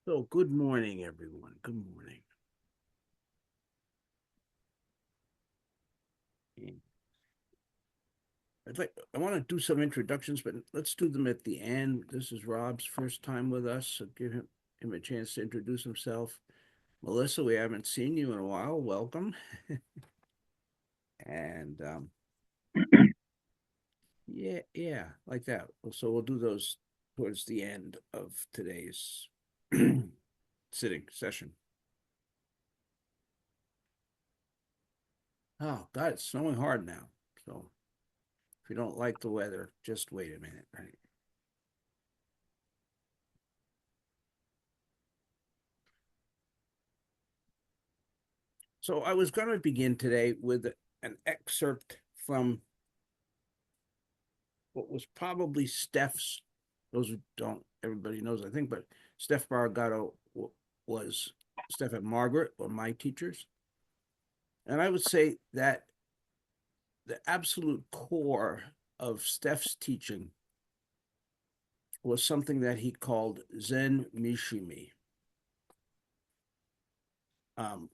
So, good morning, everyone. Good morning. I want to do some introductions, but let's do them at the end. This is Rob's first time with us, so give him a chance to introduce himself. Melissa, we haven't seen you in a while. Welcome. And yeah, yeah, like that. So we'll do those towards the end of today's sitting session. Oh, God, it's snowing hard now. So if you don't like the weather, just wait a minute, right? So I was going to begin today with an excerpt from what was probably Steph's. Those who don't, everybody knows, I think, but Steph Baragato was Steph and Margaret were my teachers, and I would say that the absolute core of Steph's teaching was something that he called Zen Mishimi,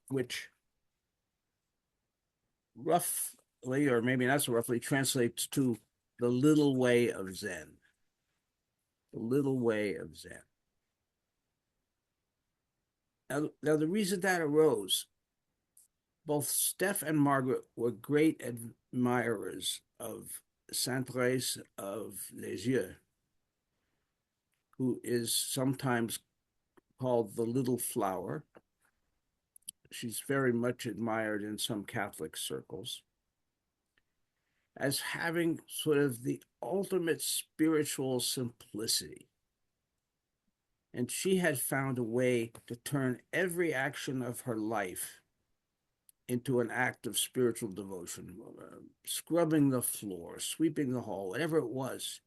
which roughly, or maybe not so roughly, translates to the little way of Zen. The little way of Zen. Now, the reason that arose, both Steph and Margaret were great admirers of Sainte Therese of Lisieux, who is sometimes called the Little Flower. She's very much admired in some Catholic circles as having sort of the ultimate spiritual simplicity. And she had found a way to turn every action of her life into an act of spiritual devotion, scrubbing the floor, sweeping the hall, whatever it was.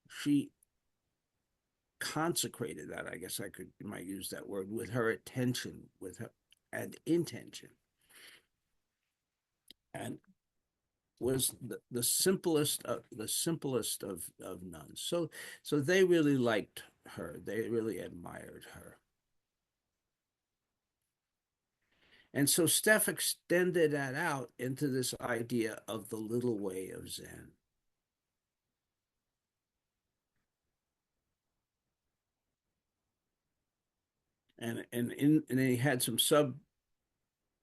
She consecrated that. I guess I could might use that word with her attention, with her and intention, and was the simplest of nuns. So they really liked her. They really admired her. And so Steph extended that out into this idea of the little way of Zen. And he had some sub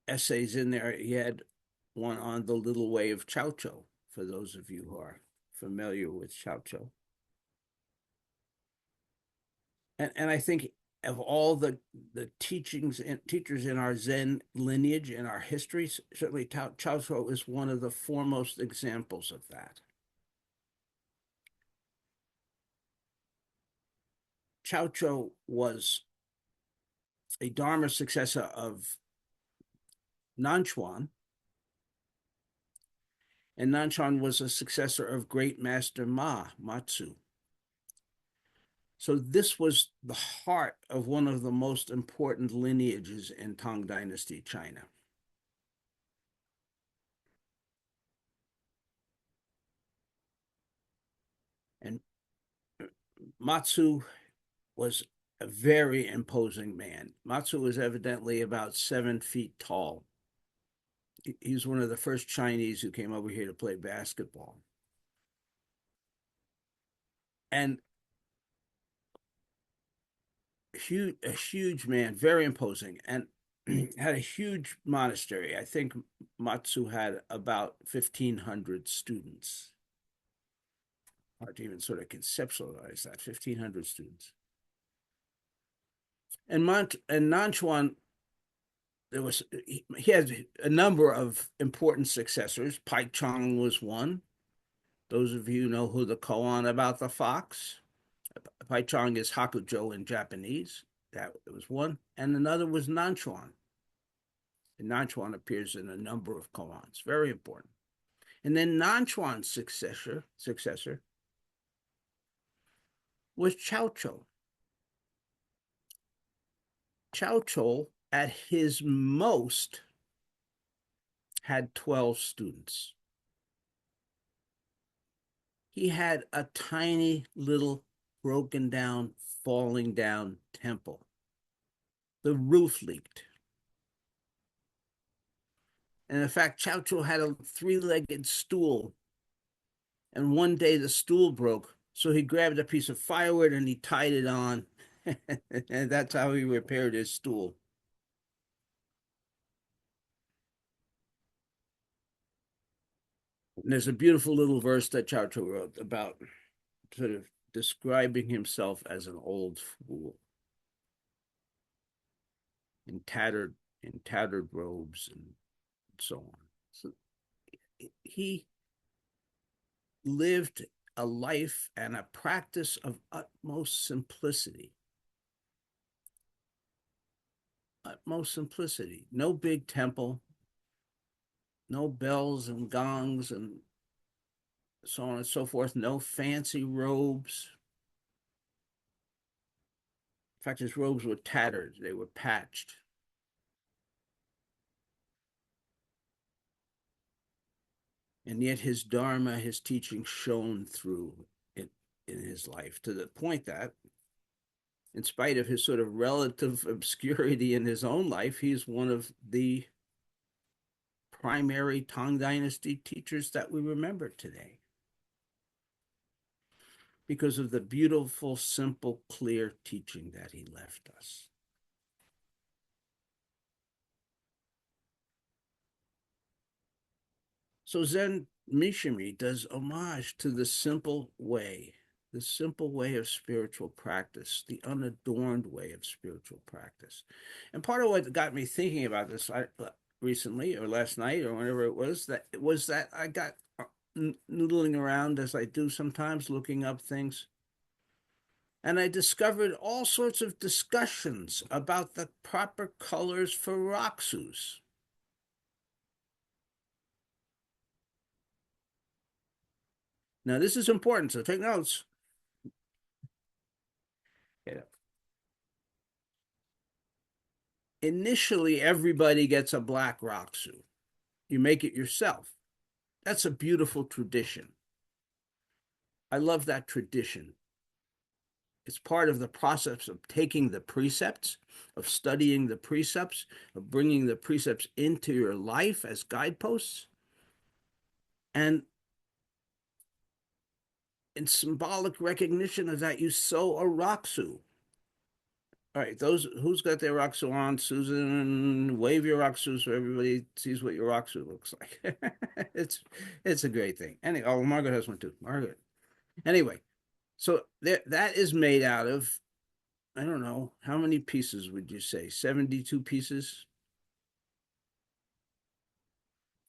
essays in there. He had one on the little way of Chow Chow, for those of you who are familiar with Chow Chow. And I think of all the teachings and teachers in our Zen lineage in our history, certainly Chow Chow is one of the foremost examples of that. Chow Chow was a Dharma successor of Nanchuan, and Nanchuan was a successor of Great Master Matsu. So this was the heart of one of the most important lineages in Tang Dynasty China. And Matsu was a very imposing man. Matsu was evidently about 7 feet tall. He was one of the first Chinese who came over here to play basketball. And a huge man, very imposing, and had a huge monastery. I think Matsu had about 1,500 students. Hard to even sort of conceptualize that 1,500 students. And Nanchuan, there was he had a number of important successors. Pai Chong was one. Those of you know who the koan about the fox. Pai Chong is Hakujo in Japanese. That was one, and another was Nanchuan. And Nanchuan appears in a number of koans. Very important. And then Nanchuan's successor was Chao Chou. Chao Chou, at his most, had 12 students. He had a tiny little broken down, falling down temple. the roof leaked. And in fact, Chow Chow had a three-legged stool, and one day the stool broke. So he grabbed a piece of firewood and he tied it on. And that's how he repaired his stool. And there's a beautiful little verse that Chow Chow wrote about sort of describing himself as an old fool in tattered robes and so on. So he lived a life and a practice of utmost simplicity. Utmost simplicity. No big temple, no bells and gongs and so on and so forth, no fancy robes. In fact, his robes were tattered, they were patched. And yet his Dharma, his teaching shone through it in his life to the point that, in spite of his sort of relative obscurity in his own life, he's one of the primary Tang Dynasty teachers that we remember today because of the beautiful, simple, clear teaching that he left us. So Zen Mishimi does homage to the simple way of spiritual practice, the unadorned way of spiritual practice. And part of what got me thinking about this recently or last night or whenever it was that I got noodling around as I do sometimes, looking up things. And I discovered all sorts of discussions about the proper colors for Roxus. Now, this is important, so take notes. Yeah. Initially, everybody gets a black Roxu. You make it yourself. That's a beautiful tradition. I love that tradition. It's part of the process of taking the precepts, of studying the precepts, of bringing the precepts into your life as guideposts. And in symbolic recognition of that, you sow a Roxu. All right, those who's got their Roxu on, Susan, wave your Roxu so everybody sees what your Roxu looks like. it's a great thing. Anyway, oh, Margaret has one too. Margaret. Anyway, so that is made out of, I don't know, how many pieces would you say? 72 pieces?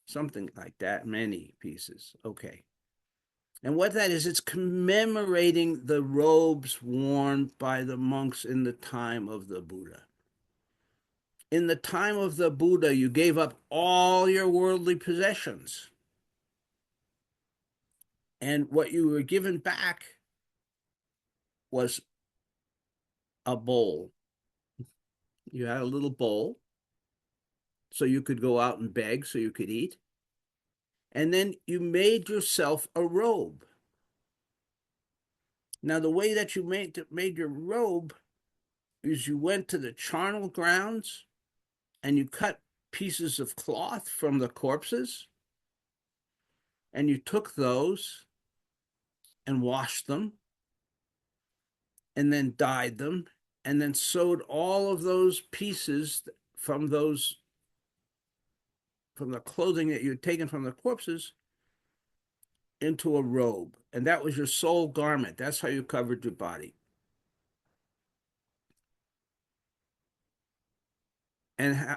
Something like that, many pieces. Okay. And what that is, it's commemorating the robes worn by the monks in the time of the Buddha. In the time of the Buddha, you gave up all your worldly possessions. And what you were given back was a bowl. You had a little bowl so you could go out and beg so you could eat. And then you made yourself a robe. Now, the way that you made your robe is you went to the charnel grounds and you cut pieces of cloth from the corpses and you took those and washed them and then dyed them and then sewed all of those pieces from the clothing that you had taken from the corpses into a robe. And that was your sole garment. That's how you covered your body. And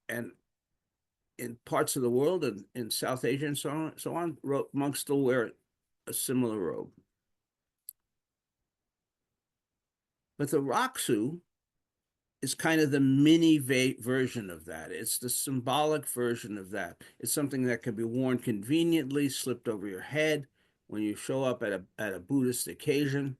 and in parts of the world and in South Asia and so on, monks still wear a similar robe. But the Raksu is kind of the mini version of that. It's the symbolic version of that. It's something that can be worn conveniently, slipped over your head when you show up at a Buddhist occasion.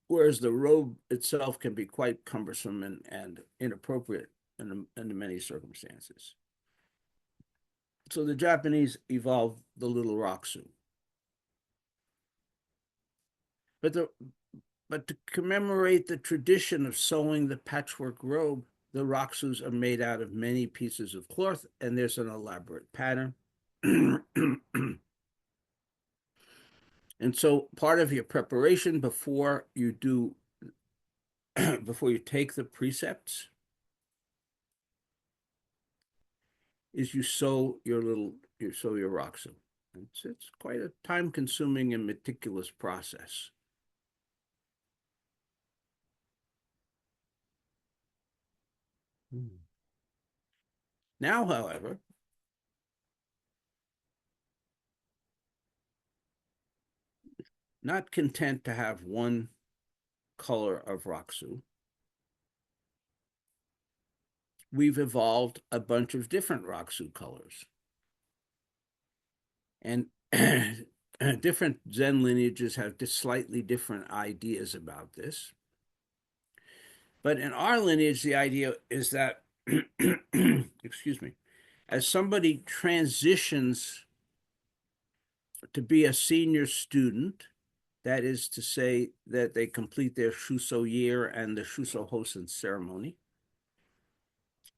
Whereas the robe itself can be quite cumbersome and inappropriate in many circumstances. So the Japanese evolved the little Raksu. But But to commemorate the tradition of sewing the patchwork robe, the Roxus are made out of many pieces of cloth, and there's an elaborate pattern. And so part of your preparation before you do before you take the precepts is you sew your Roxu. It's quite a time consuming and meticulous process. Now, however, not content to have one color of Roxu, we've evolved a bunch of different Roxu colors. And different Zen lineages have slightly different ideas about this. But in our lineage, the idea is that, excuse me, as somebody transitions to be a senior student, that is to say that they complete their Shuso year and the Shuso Hosen ceremony,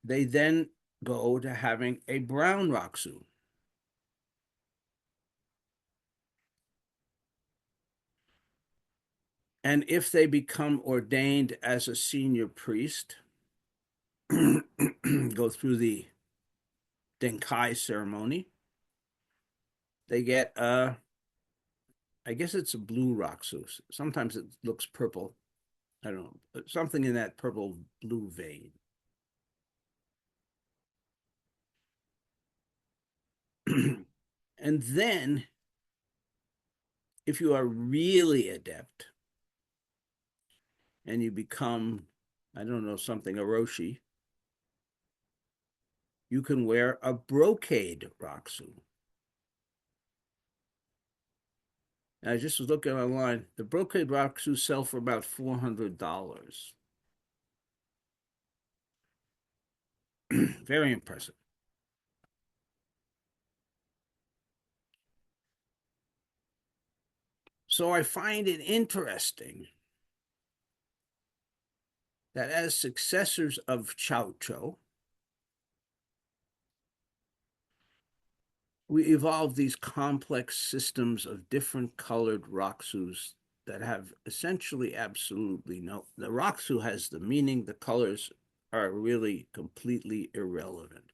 they then go to having a brown Raksu. And if they become ordained as a senior priest, go through the Denkai ceremony, they get I guess it's a blue Raksu. Sometimes it looks purple. I don't know, something in that purple blue vein. And then, if you are really adept and you become, I don't know, something Orochi, you can wear a brocade Raksu. And I just was looking online. The brocade Raksu sell for about $400. Very impressive. So I find it interesting that as successors of Chow Cho, we evolved these complex systems of different colored Roxus that have essentially absolutely no. The Roxu has the meaning, the colors are really completely irrelevant.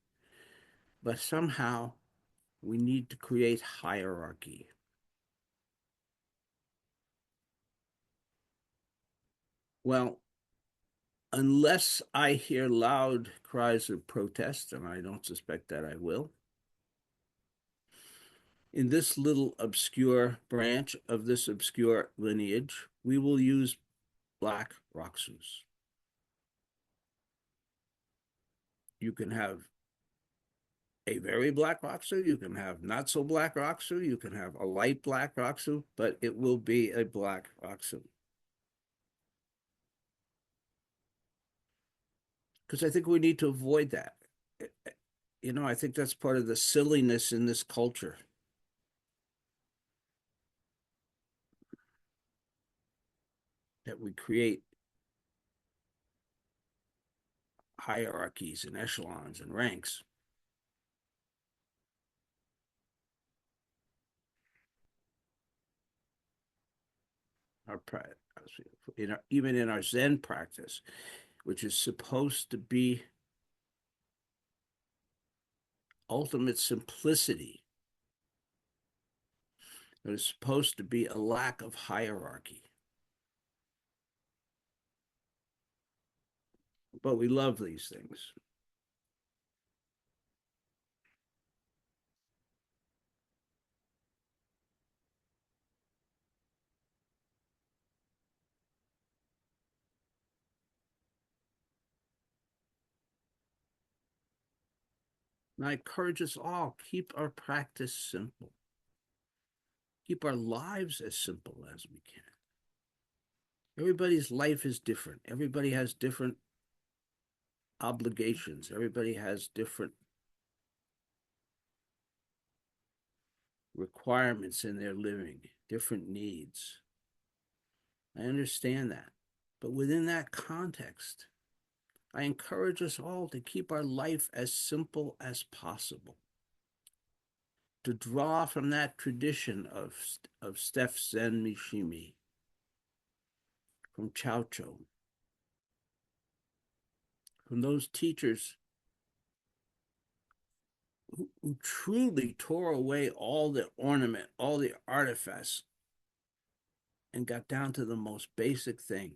But somehow we need to create hierarchy. Well, unless I hear loud cries of protest, and I don't suspect that I will, in this little obscure branch of this obscure lineage, we will use black Roxus. You can have a very black Roxu, you can have not so black Roxu, you can have a light black Roxu, but it will be a black Roxu. Because I think we need to avoid that. You know, I think that's part of the silliness in this culture that we create hierarchies and echelons and ranks. Our, even in our Zen practice, which is supposed to be ultimate simplicity, it is supposed to be a lack of hierarchy. But we love these things. And I encourage us all, keep our practice simple. Keep our lives as simple as we can. Everybody's life is different. Everybody has different obligations. Everybody has different requirements in their living, different needs. I understand that. But within that context, I encourage us all to keep our life as simple as possible, to draw from that tradition of Steph Zen Mishimi, from Chow Cho, from those teachers who truly tore away all the ornament, all the artifacts, and got down to the most basic thing.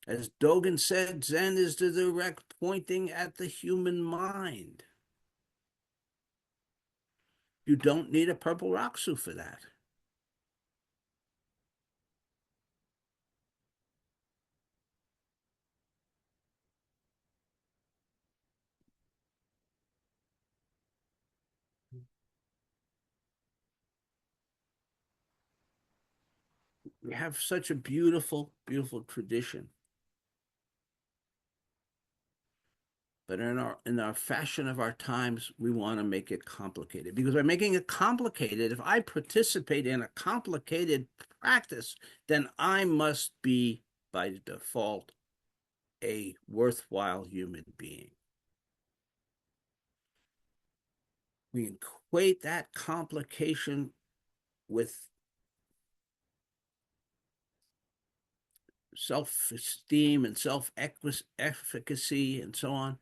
As Dogen said, Zen is the direct pointing at the human mind. You don't need a purple Roxu for that. We have such a beautiful, beautiful tradition. But in our fashion of our times, we want to make it complicated. Because by making it complicated, if I participate in a complicated practice, then I must be, by default, a worthwhile human being. We equate that complication with self-esteem and self-efficacy and so on.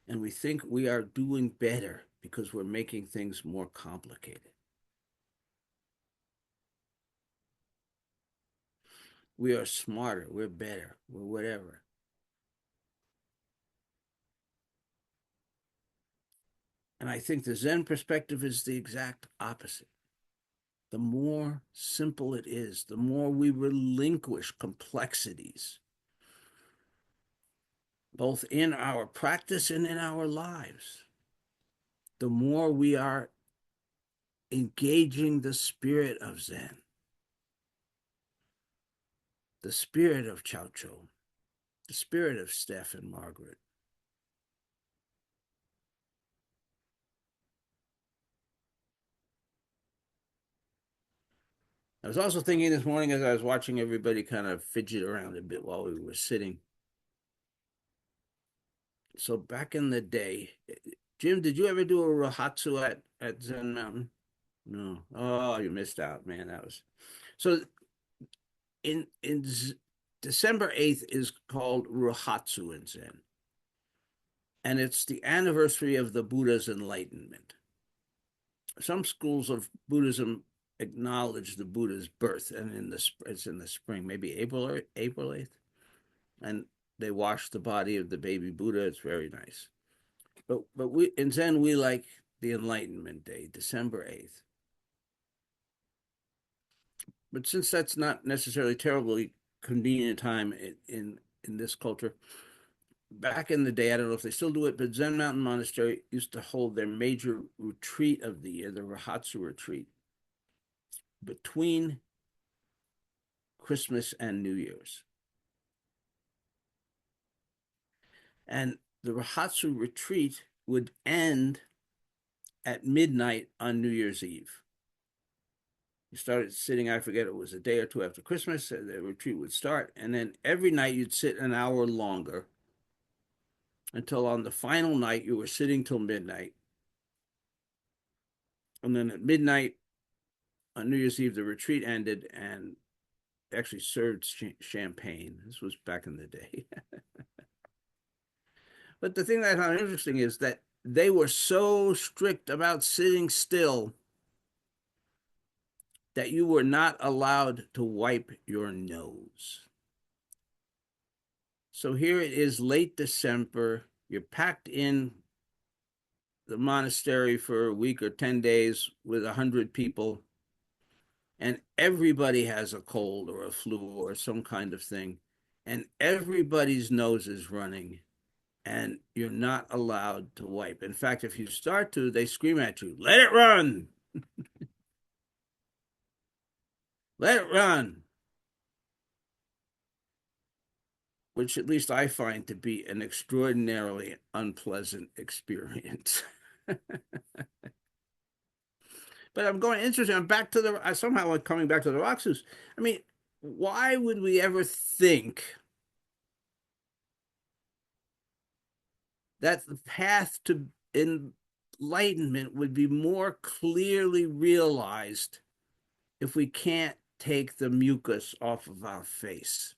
And we think we are doing better because we're making things more complicated. We are smarter, we're better, we're whatever. And I think the Zen perspective is the exact opposite. The more simple it is, the more we relinquish complexities, both in our practice and in our lives, the more we are engaging the spirit of Zen, the spirit of Chow Cho, the spirit of Steph and Margaret. I was also thinking this morning as I was watching everybody kind of fidget around a bit while we were sitting. So back in the day, Jim, did you ever do a Rohatsu at Zen Mountain? No. Oh, you missed out, man. That was so in December 8th is called Rohatsu in Zen. And it's the anniversary of the Buddha's enlightenment. Some schools of Buddhism acknowledge the Buddha's birth, and it's in the spring, maybe April 8th, and they wash the body of the baby Buddha. It's very nice. But we in Zen we like the Enlightenment Day, December 8th. But since that's not necessarily terribly convenient time in this culture, back in the day, I don't know if they still do it, but Zen Mountain Monastery used to hold their major retreat of the year, the Rahatsu retreat, between Christmas and New Year's. And the Rahatsu retreat would end at midnight on New Year's Eve. You started sitting, I forget, it was a day or two after Christmas, the retreat would start. And then every night you'd sit an hour longer until on the final night you were sitting till midnight. And then at midnight on New Year's Eve, the retreat ended and actually served champagne. This was back in the day. But the thing that I found interesting is that they were so strict about sitting still that you were not allowed to wipe your nose. So here it is late December. You're packed in the monastery for a week or 10 days with 100 people, and everybody has a cold or a flu or some kind of thing, and everybody's nose is running, and you're not allowed to wipe. In fact, if you start to, they scream at you, let it run, let it run, which at least I find to be an extraordinarily unpleasant experience. But I'm going interesting. I'm back to the I somehow I'm coming back to the Roxas. I mean, why would we ever think that the path to enlightenment would be more clearly realized if we can't take the mucus off of our face?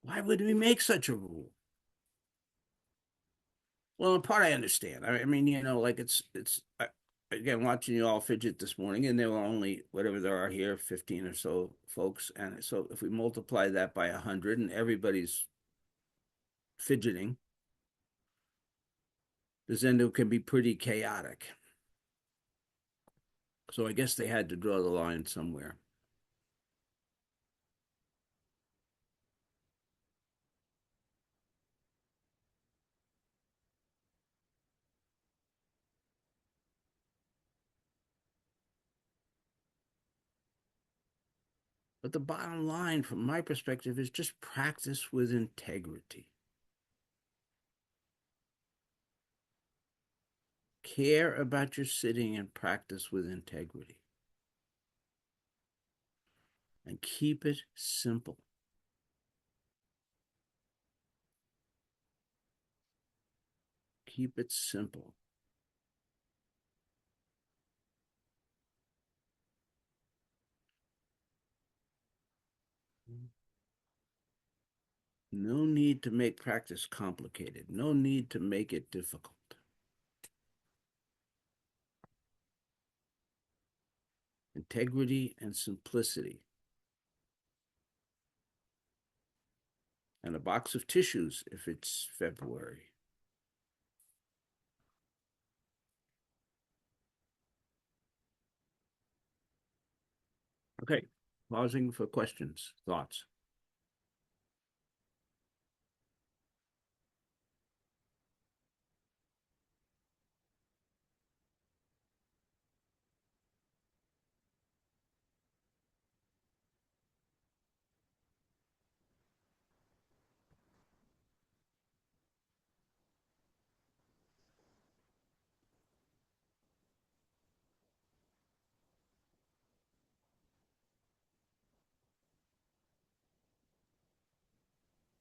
Why would we make such a rule? Well, in part I understand. I mean, like again watching you all fidget this morning, and there were only whatever there are here, 15 or so folks, and so if we multiply that by 100, and everybody's fidgeting, the Zendo can be pretty chaotic. So I guess they had to draw the line somewhere. But the bottom line, from my perspective, is just practice with integrity. Care about your sitting and practice with integrity. And keep it simple. Keep it simple. No need to make practice complicated. No need to make it difficult. Integrity and simplicity. And a box of tissues if it's February. Okay, pausing for questions, thoughts.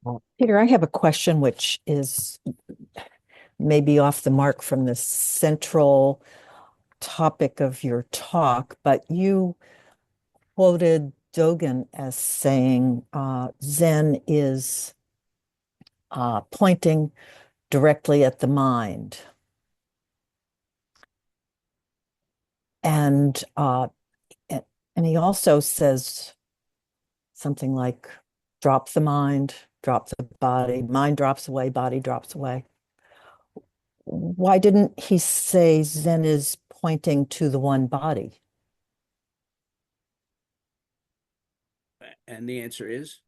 Well, Peter, I have a question which is maybe off the mark from the central topic of your talk, but you quoted Dogen as saying Zen is pointing directly at the mind. And and he also says something like drop the mind, drop the body, mind drops away, body drops away. Why didn't he say Zen is pointing to the one body? And the answer is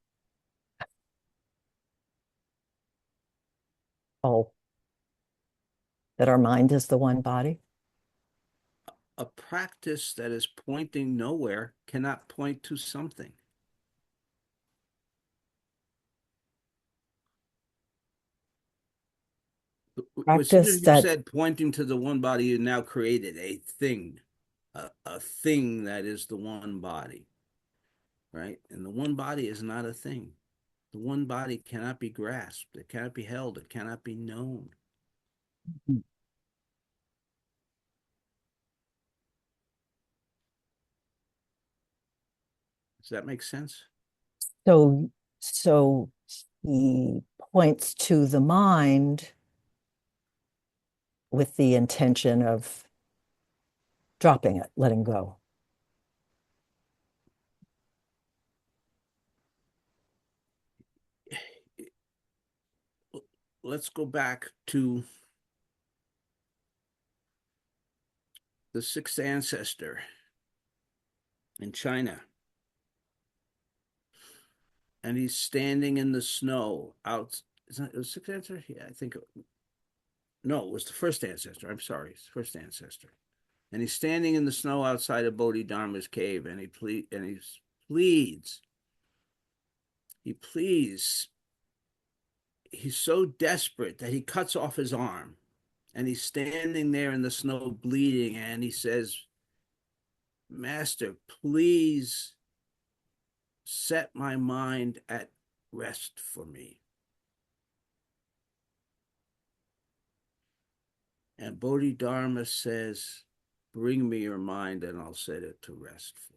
Oh, that our mind is the one body? a practice that is pointing nowhere cannot point to something. As soon Practice as you that said pointing to the one body, you now created a thing, a thing that is the one body, right? And the one body is not a thing. The one body cannot be grasped, it cannot be held, it cannot be known. Does that make sense? so so he points to the mind with the intention of dropping it, letting go. Let's go back to the sixth ancestor in China. And he's standing in the snow out. It was sixth ancestor? Yeah, I think. No, it was the first ancestor. I'm sorry, it's the first ancestor. And he's standing in the snow outside of Bodhidharma's cave, and he pleads. He pleads. He's so desperate that he cuts off his arm And he's standing there in the snow bleeding, and he says, Master, please set my mind at rest for me. And Bodhidharma says, bring me your mind and I'll set it to rest for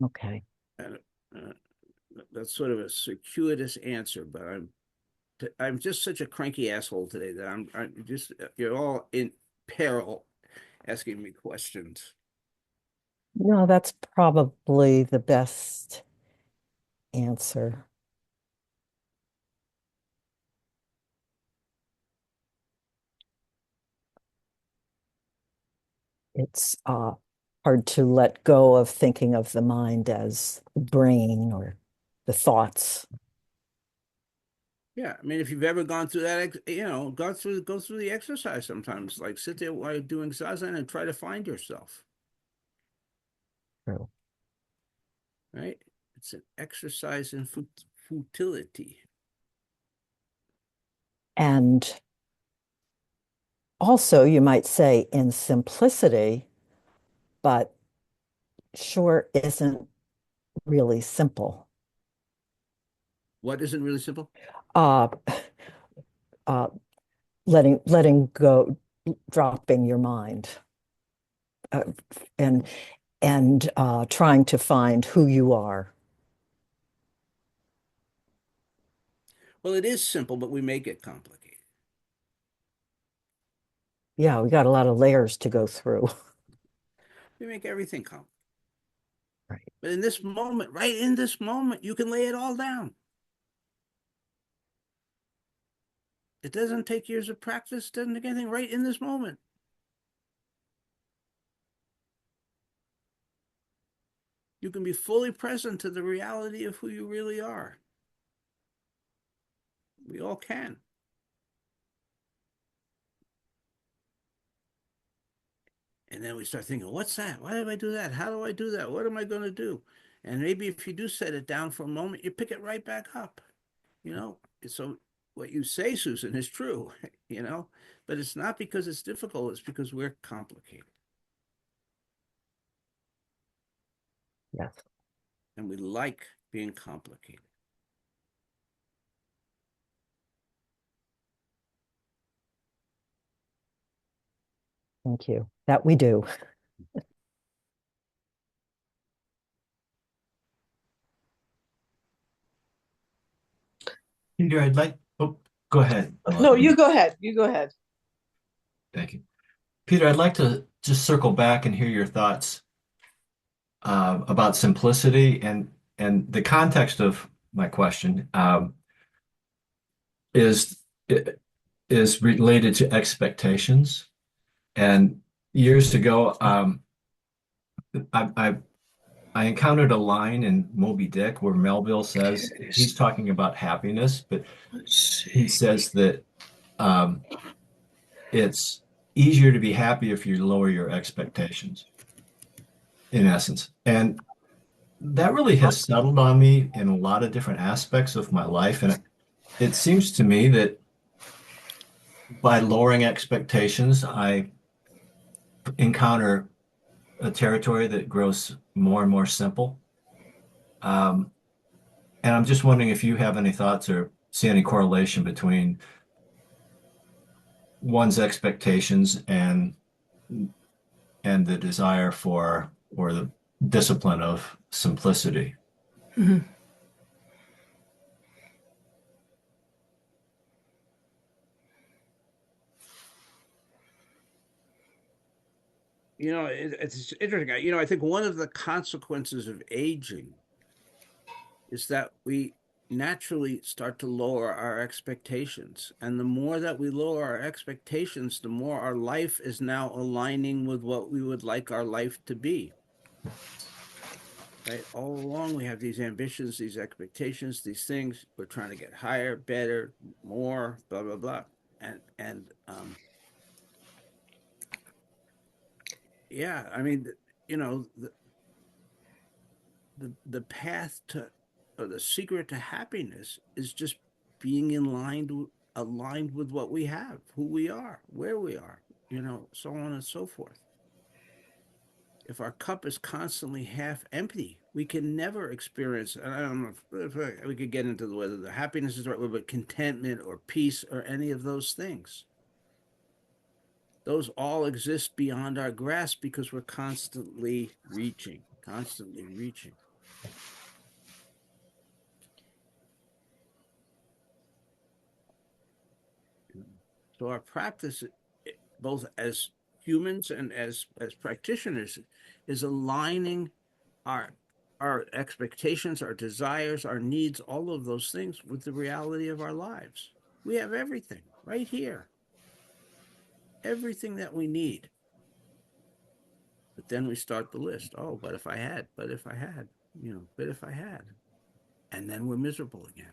Okay. you. And that's sort of a circuitous answer, but I'm just such a cranky asshole today that I'm just you're all in peril asking me questions. No, that's probably the best answer. It's hard to let go of thinking of the mind as the brain or the thoughts. Yeah, I mean, if you've ever gone through that, go through the exercise sometimes. Like sit there while you're doing zazen and try to find yourself. True. Right? It's an exercise in futility. And also, you might say in simplicity, but sure isn't really simple. What isn't really simple? Uh, uh, letting go, dropping your mind, uh, and trying to find who you are. Well, it is simple, but we make it complicated. Yeah, we got a lot of layers to go through. We make everything complicated. Right. But in this moment, right in this moment, you can lay it all down. It doesn't take years of practice, doesn't take anything right in this moment. You can be fully present to the reality of who you really are. We all can. And then we start thinking, what's that? Why do I do that? How do I do that? What am I going to do? And maybe if you do set it down for a moment, you pick it right back up. You know, so what you say, Susan, is true, but it's not because it's difficult, it's because we're complicated Yes. and we like being complicated. Thank you. That we do. Peter, oh, go ahead. No, you go ahead. You go ahead. Thank you. Peter, I'd like to just circle back and hear your thoughts about simplicity and the context of my question is is related to expectations. And years ago, I, I I encountered a line in Moby Dick where Melville says he's talking about happiness, but he says that um, it's easier to be happy if you lower your expectations, in essence. And that really has settled on me in a lot of different aspects of my life. And it seems to me that by lowering expectations, I encounter a territory that grows more and more simple. Um, and I'm just wondering if you have any thoughts or see any correlation between one's expectations and the desire for or the discipline of simplicity. Mhm. It's interesting. I think one of the consequences of aging is that we naturally start to lower our expectations. And the more that we lower our expectations, the more our life is now aligning with what we would like our life to be. Right? All along, we have these ambitions, these expectations, these things. We're trying to get higher, better, more, blah, blah, blah. And yeah, I mean, the path to or the secret to happiness is just being aligned with what we have, who we are, where we are, so on and so forth. If our cup is constantly half empty, we can never experience, and I don't know if we could get into whether the happiness is the right word, but contentment or peace or any of those things. Those all exist beyond our grasp because we're constantly reaching, constantly reaching. So our practice, both as humans and as practitioners, is aligning our expectations, our desires, our needs, all of those things with the reality of our lives. We have everything right here, everything that we need. But then we start the list. Oh, but if I had, but if I had, but if I had. And then we're miserable again.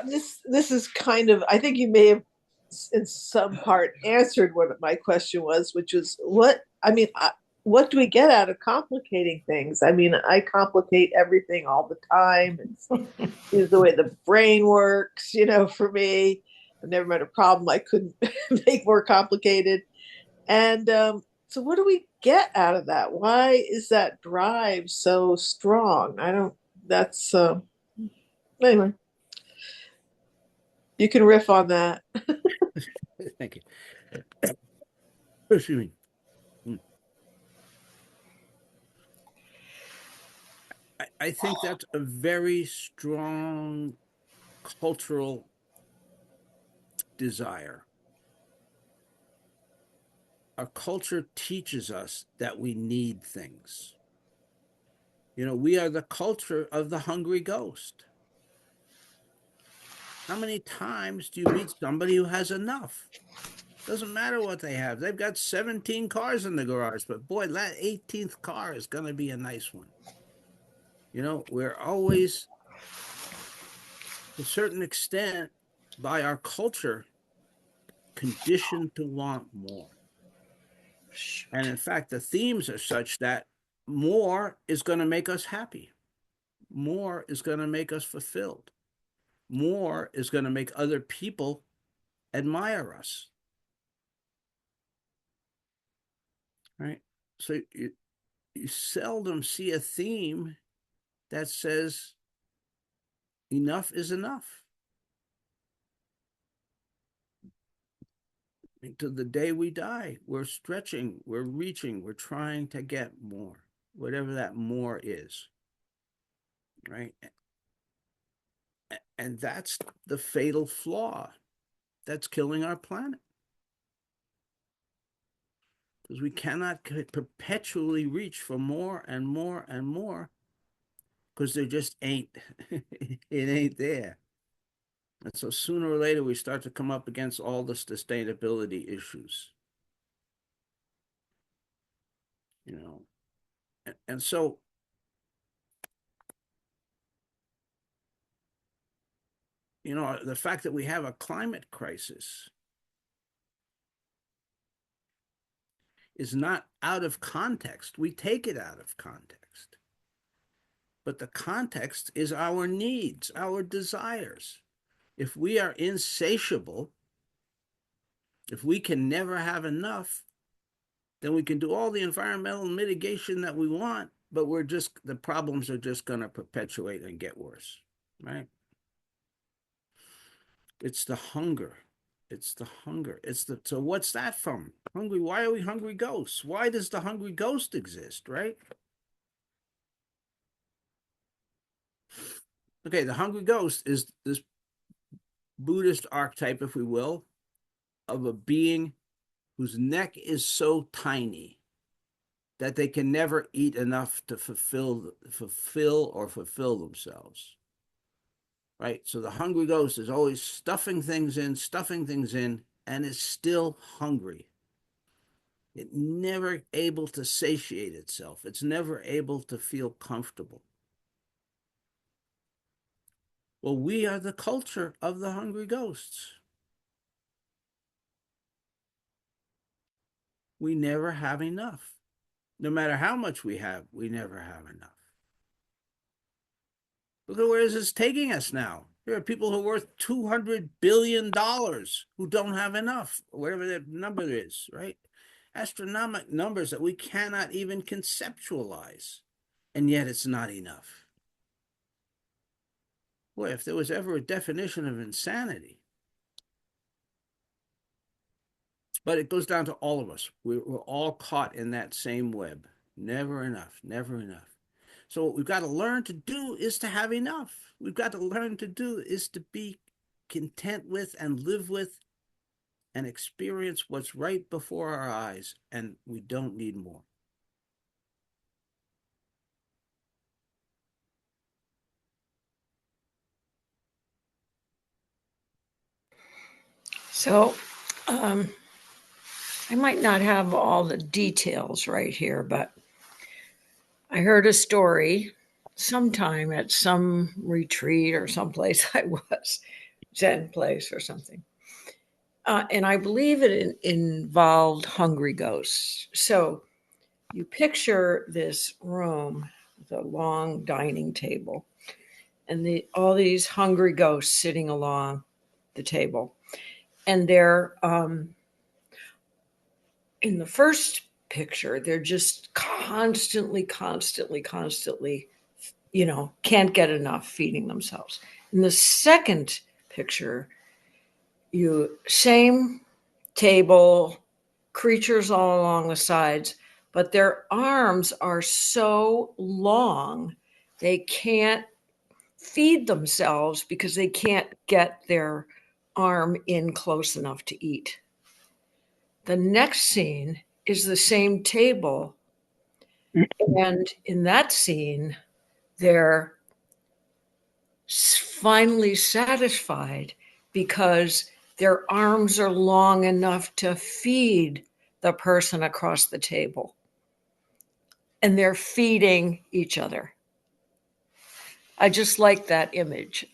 This is kind of, I think you may have in some part answered what my question was, which is what do we get out of complicating things? I mean, I complicate everything all the time. It's the way the brain works, for me. I've never met a problem I couldn't make more complicated. And so what do we get out of that? Why is that drive so strong? That's anyway. You can riff on that. Thank you. Excuse me. I think that's a very strong cultural desire. Our culture teaches us that we need things. We are the culture of the hungry ghost. How many times do you meet somebody who has enough? Doesn't matter what they have. They've got 17 cars in the garage, but boy, that 18th car is going to be a nice one. We're always, to a certain extent, by our culture, conditioned to want more. And in fact, the themes are such that more is going to make us happy. More is going to make us fulfilled. More is going to make other people admire us. Right? So you seldom see a theme that says enough is enough. To the day we die, we're stretching, we're reaching, we're trying to get more, whatever that more is. Right? And that's the fatal flaw that's killing our planet. Because we cannot perpetually reach for more and more and more, because there just ain't, it ain't there. And so sooner or later, we start to come up against all the sustainability issues. And so the fact that we have a climate crisis is not out of context. We take it out of context. But the context is our needs, our desires. If we are insatiable, if we can never have enough, then we can do all the environmental mitigation that we want, but the problems are just going to perpetuate and get worse, right? It's the hunger. It's the hunger. So what's that from? Hungry. Why are we hungry ghosts? Why does the hungry ghost exist, right? Okay, the hungry ghost is this Buddhist archetype, if we will, of a being whose neck is so tiny that they can never eat enough to fulfill themselves. Right? So the hungry ghost is always stuffing things in, and is still hungry. It's never able to satiate itself. It's never able to feel comfortable. Well, we are the culture of the hungry ghosts. We never have enough. No matter how much we have, we never have enough. Look at where this is taking us now. There are people who are worth $200 billion who don't have enough, whatever that number is, right? Astronomical numbers that we cannot even conceptualize. And yet it's not enough. Boy, if there was ever a definition of insanity. But it goes down to all of us. We're all caught in that same web. Never enough, never enough. So what we've got to learn to do is to have enough. We've got to learn to do is to be content with and live with and experience what's right before our eyes, and we don't need more. So, I might not have all the details right here, but I heard a story sometime at some retreat or someplace I was, Zen place or something. And I believe it involved hungry ghosts. So you picture this room with a long dining table and all these hungry ghosts sitting along the table. And they're in the first picture, they're just constantly, can't get enough feeding themselves. In the second picture, same table, creatures all along the sides, but their arms are so long they can't feed themselves because they can't get their arm in close enough to eat. The next scene is the same table. And in that scene, they're finally satisfied because their arms are long enough to feed the person across the table. And they're feeding each other. I just like that image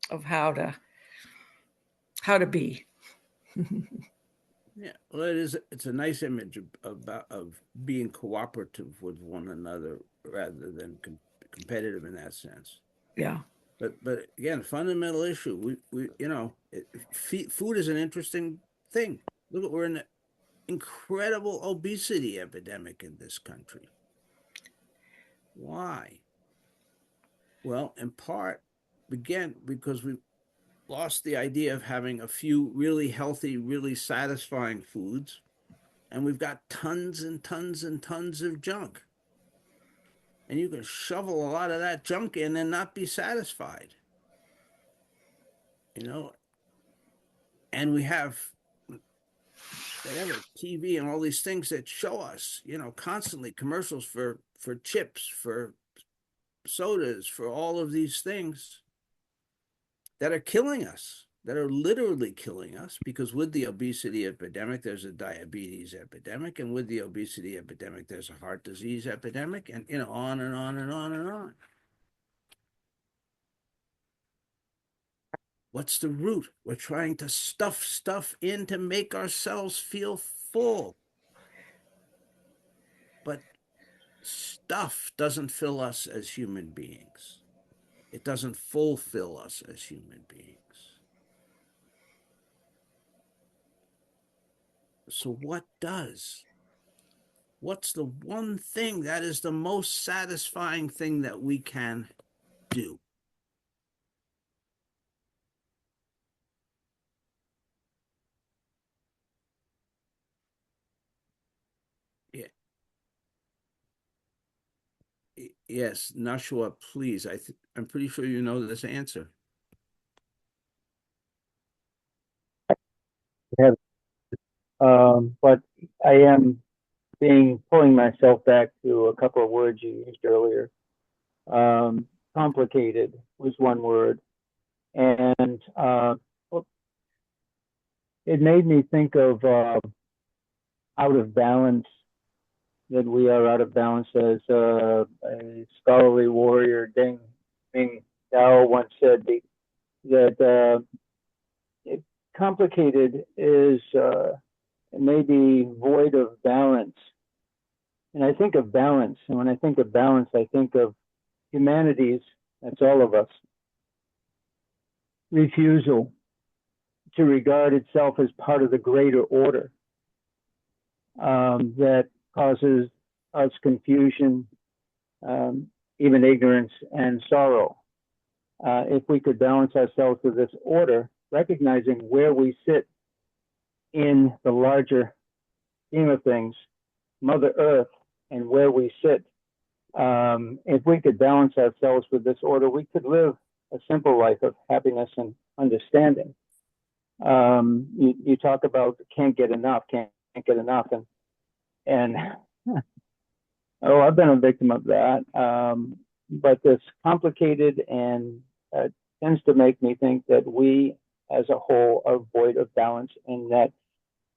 of how to be. Yeah, well, it's a nice image of being cooperative with one another rather than competitive in that sense. Yeah. But again, fundamental issue. Food is an interesting thing. Look, we're in an incredible obesity epidemic in this country. Why? Well, in part, again, because we lost the idea of having a few really healthy, really satisfying foods, and we've got tons and tons and tons of junk. And you can shovel a lot of that junk in and not be satisfied. And we have whatever TV and all these things that show us, constantly commercials for chips, for sodas, for all of these things that are killing us, that are literally killing us, because with the obesity epidemic, there's a diabetes epidemic, and with the obesity epidemic, there's a heart disease epidemic, and on and on and on and on. What's the root? We're trying to stuff stuff in to make ourselves feel full. But stuff doesn't fill us as human beings. It doesn't fulfill us as human beings. So what does? What's the one thing that is the most satisfying thing that we can do? Yeah. Yes, Nashua, please. I'm pretty sure you know this answer. But I am pulling myself back to a couple of words you used earlier. Complicated was one word, and it made me think of out of balance. That we are out of balance, as a scholarly warrior Deng Ming Dao once said. That complicated is maybe void of balance. And I think of balance, and when I think of balance, I think of humanity's, that's all of us, refusal to regard itself as part of the greater order that causes us confusion, even ignorance and sorrow. If we could balance ourselves with this order, recognizing where we sit in the larger scheme of things, Mother Earth, and where we sit, if we could balance ourselves with this order, we could live a simple life of happiness and understanding. You talk about can't get enough, and oh, I've been a victim of that. But it's complicated and tends to make me think that we as a whole are void of balance, in that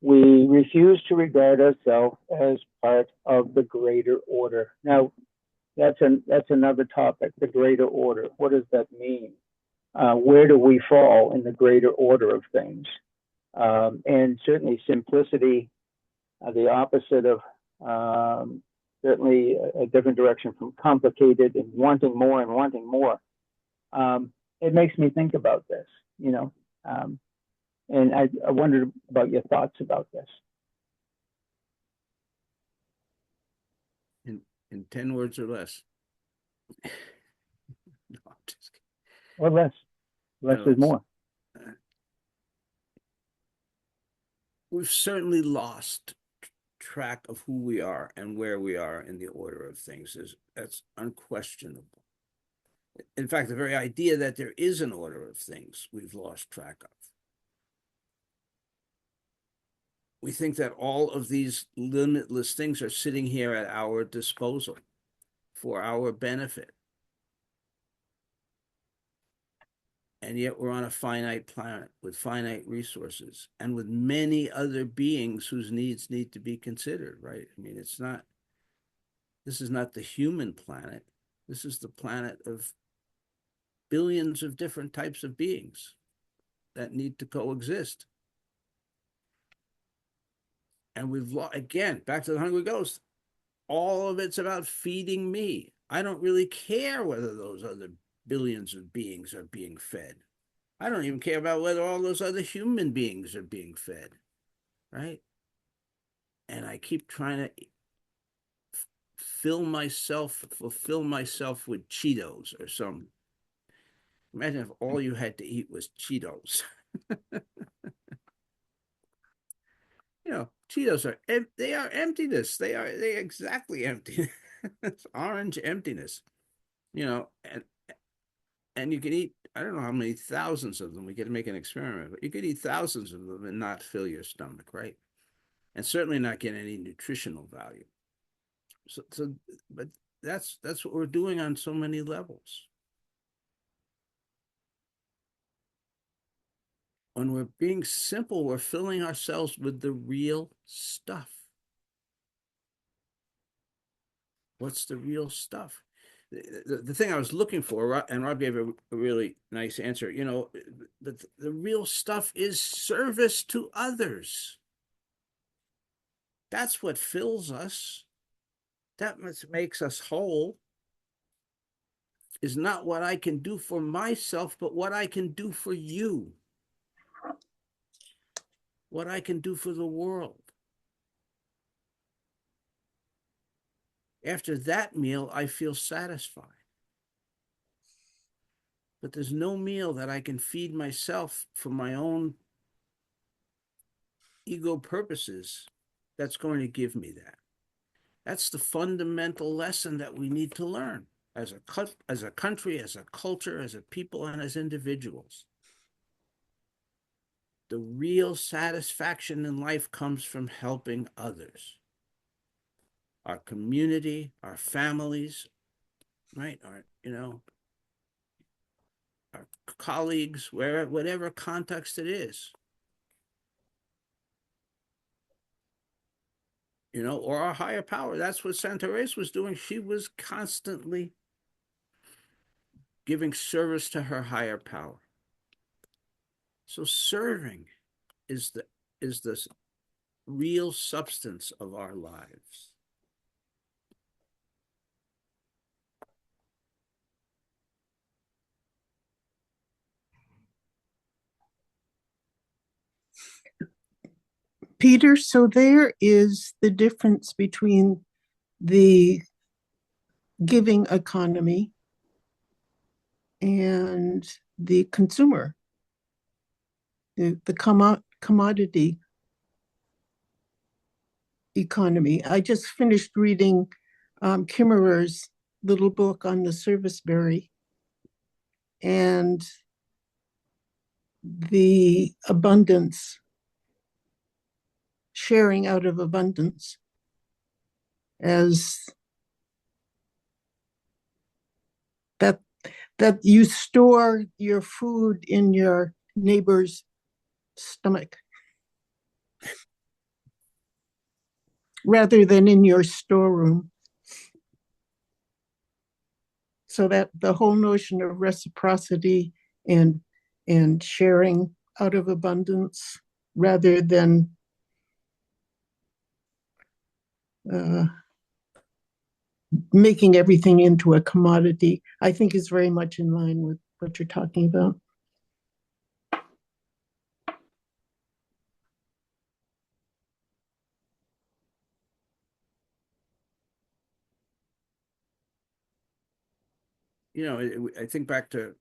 we refuse to regard ourselves as part of the greater order. Now, that's another topic, the greater order. What does that mean? Where do we fall in the greater order of things? And certainly simplicity, the opposite of certainly a different direction from complicated and wanting more and wanting more. It makes me think about this, you know, and I wondered about your thoughts about this. In 10 words or less. No, I'm just kidding. Or less. Less No, is more. We've certainly lost track of who we are and where we are in the order of things. That's unquestionable. In fact, the very idea that there is an order of things, we've lost track of. We think that all of these limitless things are sitting here at our disposal for our benefit. And yet we're on a finite planet with finite resources and with many other beings whose needs need to be considered, right? I mean, this is not the human planet. This is the planet of billions of different types of beings that need to coexist. And again, back to the Hungry Ghost, all of it's about feeding me. I don't really care whether those other billions of beings are being fed. I don't even care about whether all those other human beings are being fed, right? And I keep trying to fulfill myself with Cheetos or some. Imagine if all you had to eat was Cheetos. You know, Cheetos they are emptiness. They exactly empty. It's orange emptiness. You know, and you can eat, I don't know how many thousands of them. We could make an experiment, but you could eat thousands of them and not fill your stomach, right? And certainly not get any nutritional value. But that's what we're doing on so many levels. When we're being simple, we're filling ourselves with the real stuff. What's the real stuff? The thing I was looking for, and Rob gave a really nice answer, you know, the real stuff is service to others. That's what fills us. That makes us whole. Is not what I can do for myself, but what I can do for you. What I can do for the world. After that meal, I feel satisfied. But there's no meal that I can feed myself for my own ego purposes that's going to give me that. That's the fundamental lesson that we need to learn as a country, as a culture, as a people, and as individuals. The real satisfaction in life comes from helping others. Our community, our families, right? Our colleagues, whatever context it is. You know, or our higher power. That's what Santa Teresa was doing. She was constantly giving service to her higher power. So serving is the real substance of our lives. Peter, so there is the difference between the giving economy and the consumer, the commodity economy. I just finished reading Kimmerer's little book on the serviceberry and the abundance, sharing out of abundance, as that you store your food in your neighbor's stomach rather than in your storeroom. So that the whole notion of reciprocity and sharing out of abundance rather than making everything into a commodity, I think is very much in line with what you're talking about. I think back to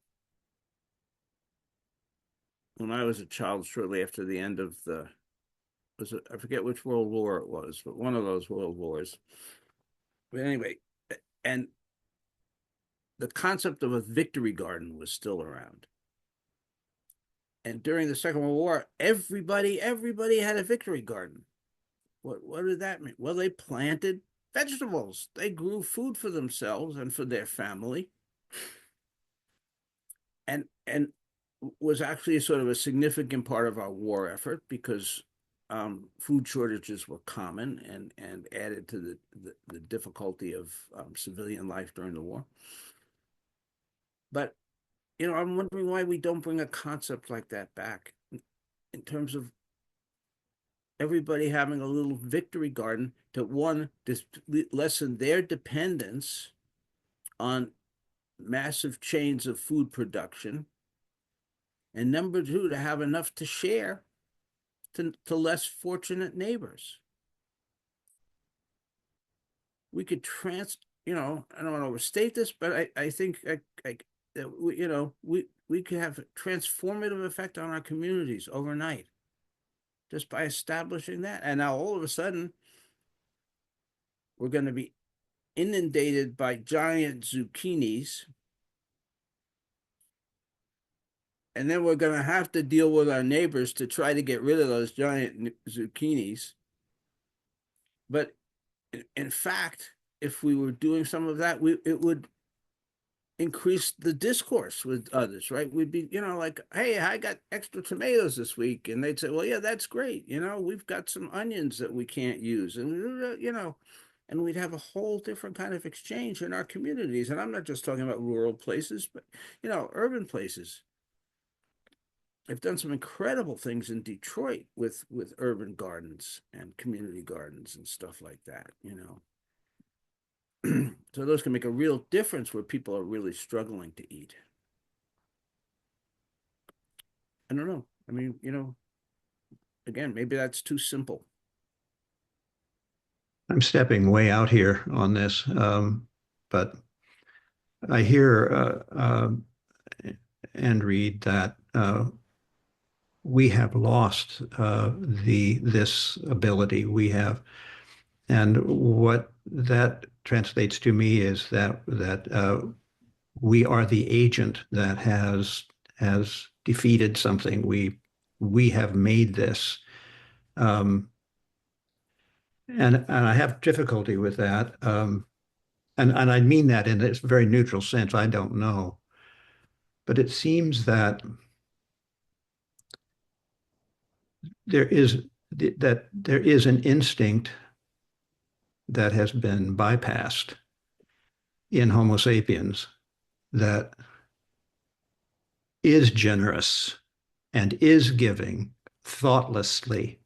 when I was a child, shortly after the end of I forget which World War it was, but one of those world wars. But anyway, and the concept of a victory garden was still around. And during the Second World War, everybody had a victory garden. What did that mean? Well, they planted vegetables. They grew food for themselves and for their family. And was actually sort of a significant part of our war effort because food shortages were common and added to the difficulty of civilian life during the war. But, I'm wondering why we don't bring a concept like that back in terms of everybody having a little victory garden to, one, lessen their dependence on massive chains of food production, and number two, to have enough to share to less fortunate neighbors. We could I don't want to overstate this, but I think we could have a transformative effect on our communities overnight just by establishing that. And now all of a sudden, we're going to be inundated by giant zucchinis. And then we're going to have to deal with our neighbors to try to get rid of those giant zucchinis. But in fact, if we were doing some of that, it would increase the discourse with others, right? We'd be, like, hey, I got extra tomatoes this week. And they'd say, well, yeah, that's great. We've got some onions that we can't use. And, and we'd have a whole different kind of exchange in our communities. And I'm not just talking about rural places, but, urban places. I've done some incredible things in Detroit with urban gardens and community gardens and stuff like that, So those can make a real difference where people are really struggling to eat. I don't know. I mean, again, maybe that's too simple. I'm stepping way out here on this, but I hear and read that we have lost this ability we have, and what that translates to me is that we are the agent that has defeated something. We have made this. And I have difficulty with that. And I mean that in a very neutral sense. I don't know. But it seems that there is an instinct that has been bypassed in Homo sapiens that is generous and is giving thoughtlessly.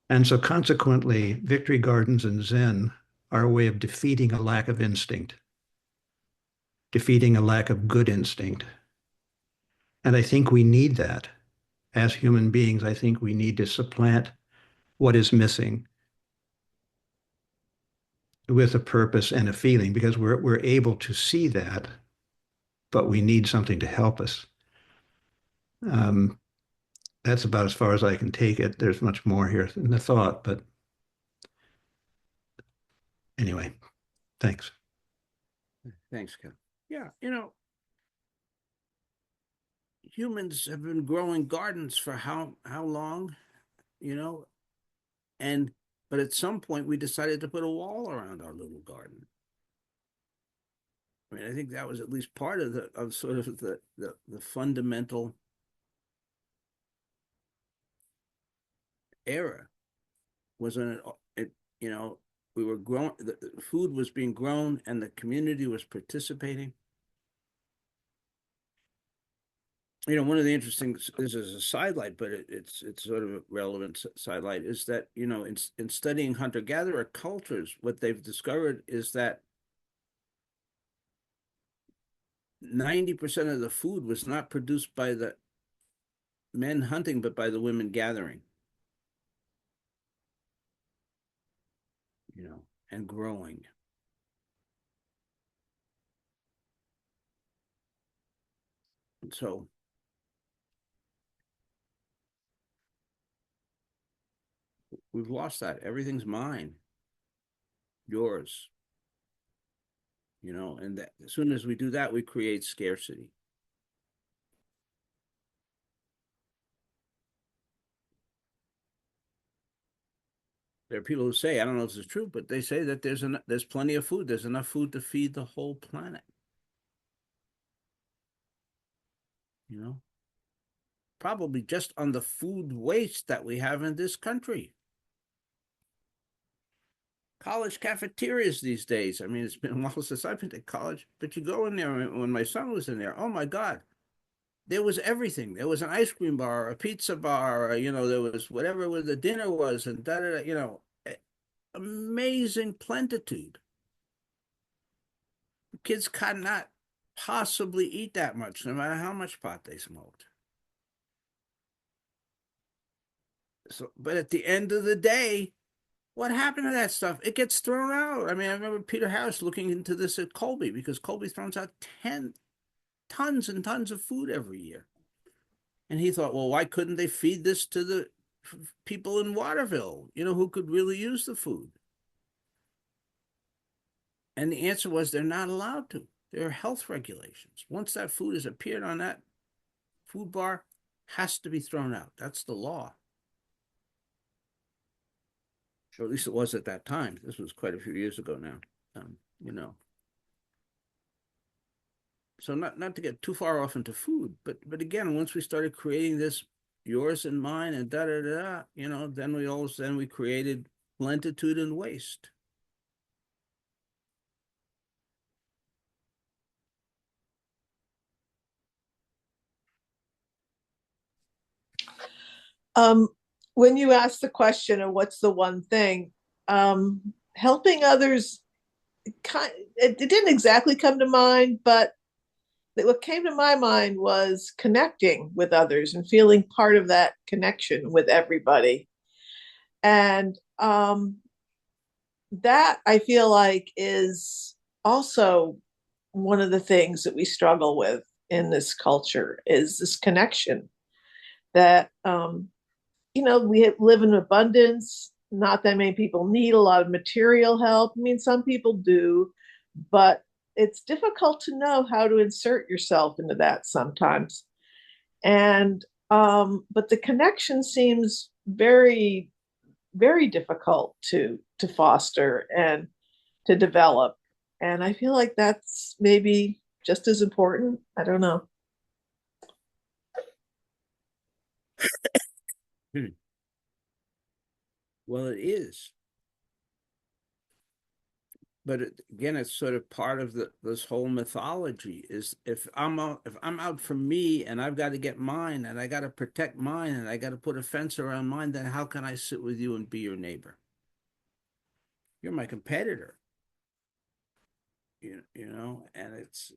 And so consequently, victory gardens and Zen are a way of defeating a lack of instinct, defeating a lack of good instinct. And I think we need that as human beings. I think we need to supplant what is missing with a purpose and a feeling, because we're able to see that, but we need something to help us. Um, that's about as far as I can take it. There's much more here in the thought, but anyway, thanks. Thanks, Ken. Yeah, humans have been growing gardens for how long, you know, and but at some point we decided to put a wall around our little garden. I mean, I think that was at least part of sort of the fundamental era. Wasn't it, we were growing, the food was being grown and the community was participating. One of the interesting, this is a sidelight, but it's sort of a relevant sidelight, is that, in studying hunter-gatherer cultures, what they've discovered is that 90% of the food was not produced by the men hunting, but by the women gathering, and growing. And so we've lost that. Everything's mine, yours, and that, as soon as we do that, we create scarcity. There are people who say, I don't know if this is true, but they say that there's plenty of food. There's enough food to feed the whole planet. Probably just on the food waste that we have in this country. College cafeterias these days. I mean, it's been a while since I've been to college, but you go in there, when my son was in there, oh my God, there was everything. There was an ice cream bar, a pizza bar, there was whatever the dinner was, and amazing plenitude. Kids cannot possibly eat that much, no matter how much pot they smoked. So, but at the end of the day, what happened to that stuff? It gets thrown out. I mean, I remember Peter Harris looking into this at Colby, because Colby throws out tons and tons of food every year. And he thought, well, why couldn't they feed this to the people in Waterville, who could really use the food? And the answer was they're not allowed to. There are health regulations. Once that food has appeared on that food bar, has to be thrown out. That's the law. Or at least it was at that time. This was quite a few years ago now. So not to get too far off into food, but again, once we started creating this yours and mine and da da da, then we created plenitude and waste. When you ask the question of what's the one thing, helping others, it didn't exactly come to mind, but what came to my mind was connecting with others and feeling part of that connection with everybody. And that I feel like is also one of the things that we struggle with in this culture, is this connection that we live in abundance. Not that many people need a lot of material help. I mean, some people do, but it's difficult to know how to insert yourself into that sometimes. And but the connection seems very, very difficult to foster and to develop. And I feel like that's maybe just as important. I don't know. Well, it is. but again, it's sort of part of this whole mythology is if I'm out for me and I've got to get mine and I got to protect mine and I got to put a fence around mine, then how can I sit with you and be your neighbor? You're my competitor, you know, and it's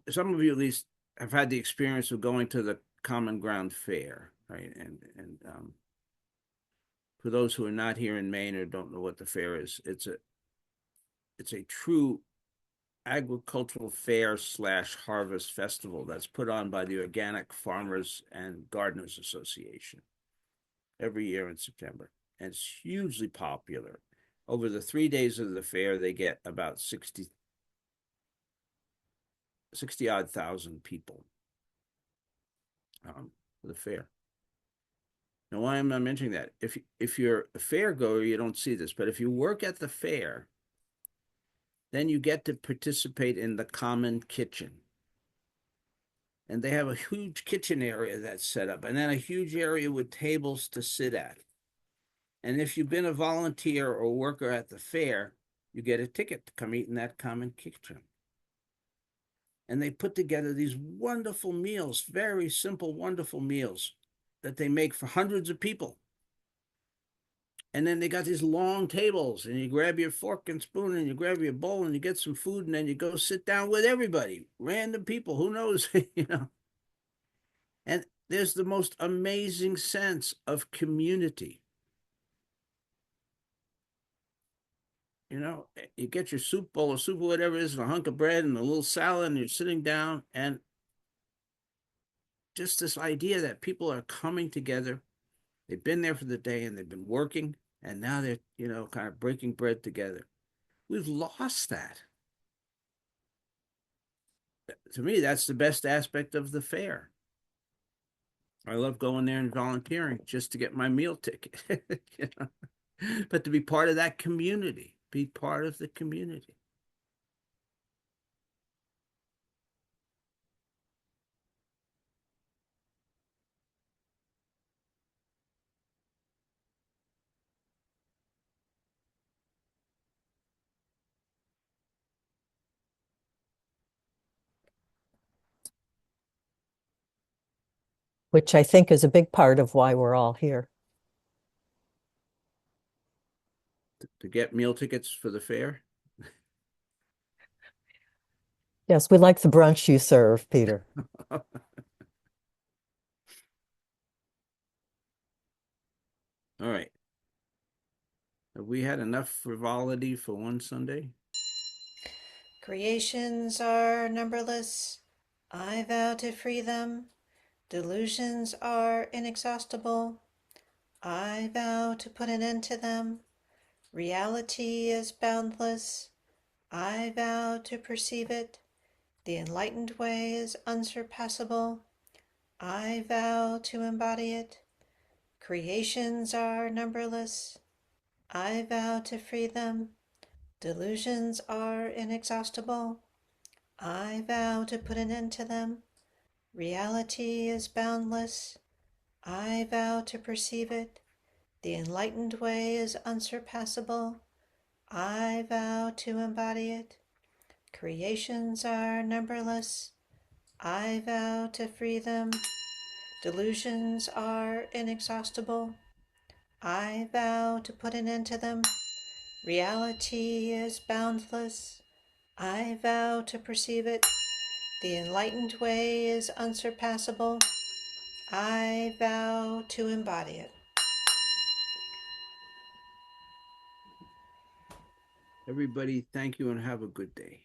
some of you at least have had the experience of going to the Common Ground Fair, right? And for those who are not here in Maine or don't know what the fair is, it's a true agricultural fair slash harvest festival that's put on by the Organic Farmers and Gardeners Association every year in September. And it's hugely popular. Over the 3 days of the fair, they get about 60 odd thousand people for the fair. Now, why am I mentioning that? If you're a fair goer, you don't see this, but if you work at the fair, then you get to participate in the common kitchen. And they have a huge kitchen area that's set up, and then a huge area with tables to sit at. And if you've been a volunteer or worker at the fair, you get a ticket to come eat in that common kitchen. And they put together these wonderful meals, very simple, wonderful meals that they make for hundreds of people. And then they got these long tables, and you grab your fork and spoon and you grab your bowl and you get some food, and then you go sit down with everybody, random people, who knows, you know. And there's the most amazing sense of community. You know, you get your soup bowl or soup or whatever it is, and a hunk of bread and a little salad, and you're sitting down, and just this idea that people are coming together. They've been there for the day and they've been working, and now they're, you know, kind of breaking bread together. We've lost that. To me, that's the best aspect of the fair. I love going there and volunteering just to get my meal ticket, you know? But to be part of that community, be part of the community. Which I think is a big part of why we're all here. To get meal tickets for the fair. Yes, we like the brunch you serve, Peter. All right. Have we had enough frivolity for one Sunday? Creations are numberless. I vow to free them. Delusions are inexhaustible. I vow to put an end to them. Reality is boundless. I vow to perceive it. The enlightened way is unsurpassable. I vow to embody it. Creations are numberless. I vow to free them. Delusions are inexhaustible. I vow to put an end to them. Reality is boundless. I vow to perceive it. The enlightened way is unsurpassable. I vow to embody it. Creations are numberless. I vow to free them. Delusions are inexhaustible. I vow to put an end to them. Reality is boundless. I vow to perceive it. The enlightened way is unsurpassable. I vow to embody it. Everybody, thank you and have a good day.